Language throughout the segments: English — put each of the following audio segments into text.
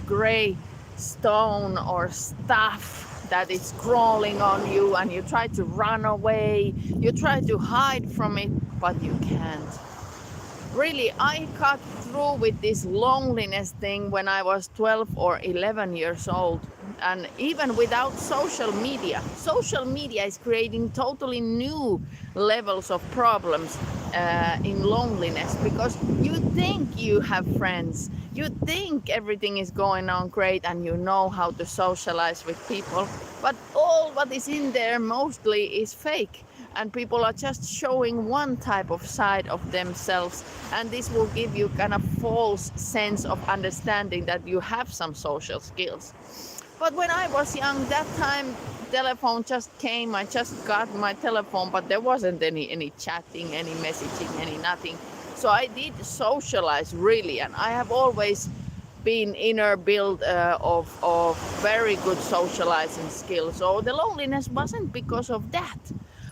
gray stone or stuff that is crawling on you, and you try to run away, you try to hide from it, but you can't. Really, I got through with this loneliness thing when I was 12 or 11 years old. And even without social media is creating totally new levels of problems in loneliness, because you think you have friends, you think everything is going on great, and you know how to socialize with people, but all what is in there mostly is fake, and people are just showing one type of side of themselves, and this will give you kind of false sense of understanding that you have some social skills. But when I was young, that time telephone just came. I just got my telephone, but there wasn't any chatting, any messaging, any nothing. So I did socialize really, and I have always been inner build of very good socializing skills. So the loneliness wasn't because of that.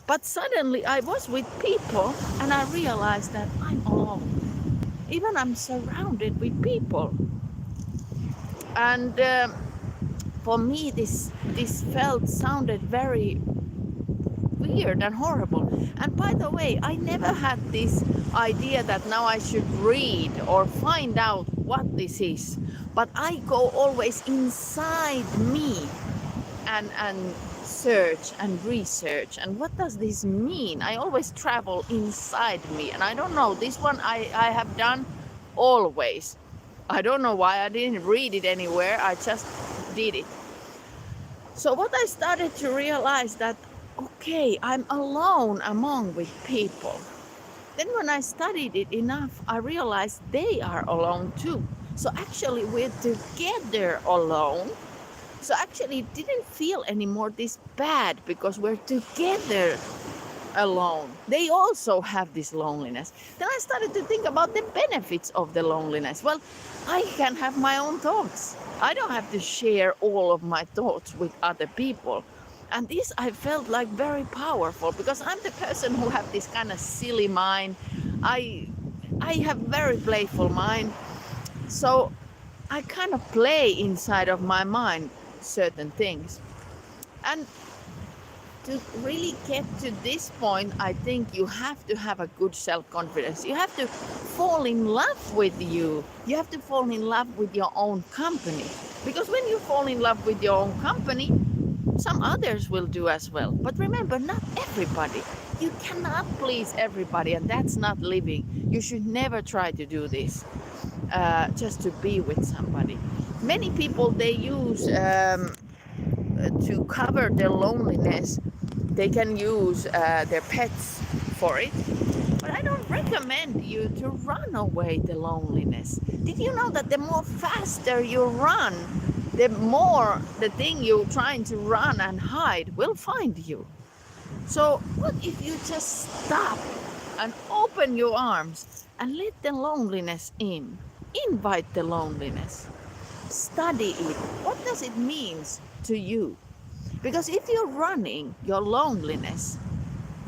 But suddenly I was with people and I realized that I'm alone. Even I'm surrounded with people. And for me, this sounded very weird and horrible. And by the way, I never had this idea that now I should read or find out what this is. But I go always inside me and search and research. And what does this mean? I always travel inside me. And I don't know, this one I have done always. I don't know why I didn't read it anywhere. I just did it. So what I started to realize that, okay, I'm alone among with people. Then when I studied it enough, I realized they are alone too. So actually we're together alone. So actually it didn't feel anymore this bad because we're together alone. They also have this loneliness. Then I started to think about the benefits of the loneliness. Well, I can have my own thoughts. I don't have to share all of my thoughts with other people. And this I felt like very powerful, because I'm the person who have this kind of silly mind. I have very playful mind. So I kind of play inside of my mind certain things. And to really get to this point, I think you have to have a good self-confidence. You have to fall in love with you. You have to fall in love with your own company. Because when you fall in love with your own company, some others will do as well. But remember, not everybody. You cannot please everybody, and that's not living. You should never try to do this just to be with somebody. Many people, they use to cover their loneliness, they can use their pets for it. But I don't recommend you to run away the loneliness. Did you know that the more faster you run, the more the thing you're trying to run and hide will find you? So what if you just stop and open your arms and let the loneliness in? Invite the loneliness. Study it. What does it mean to you? Because if you're running your loneliness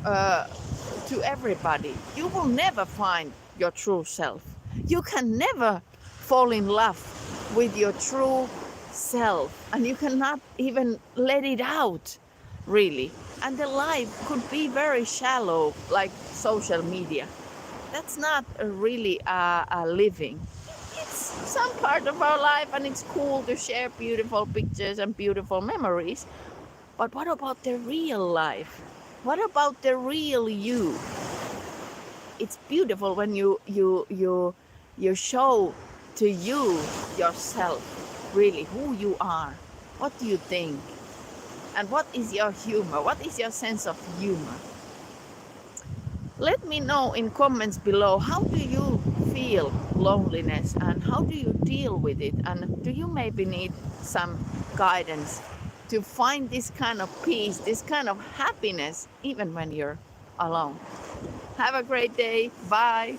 to everybody, you will never find your true self. You can never fall in love with your true self, and you cannot even let it out, really. And the life could be very shallow, like social media. That's not really a living. It's some part of our life, and it's cool to share beautiful pictures and beautiful memories. But what about the real life? What about the real you? It's beautiful when you show to you yourself, really, who you are. What do you think? And what is your humor? What is your sense of humor? Let me know in comments below, how do you feel loneliness and how do you deal with it? And do you maybe need some guidance to find this kind of peace, this kind of happiness, even when you're alone? Have a great day. Bye.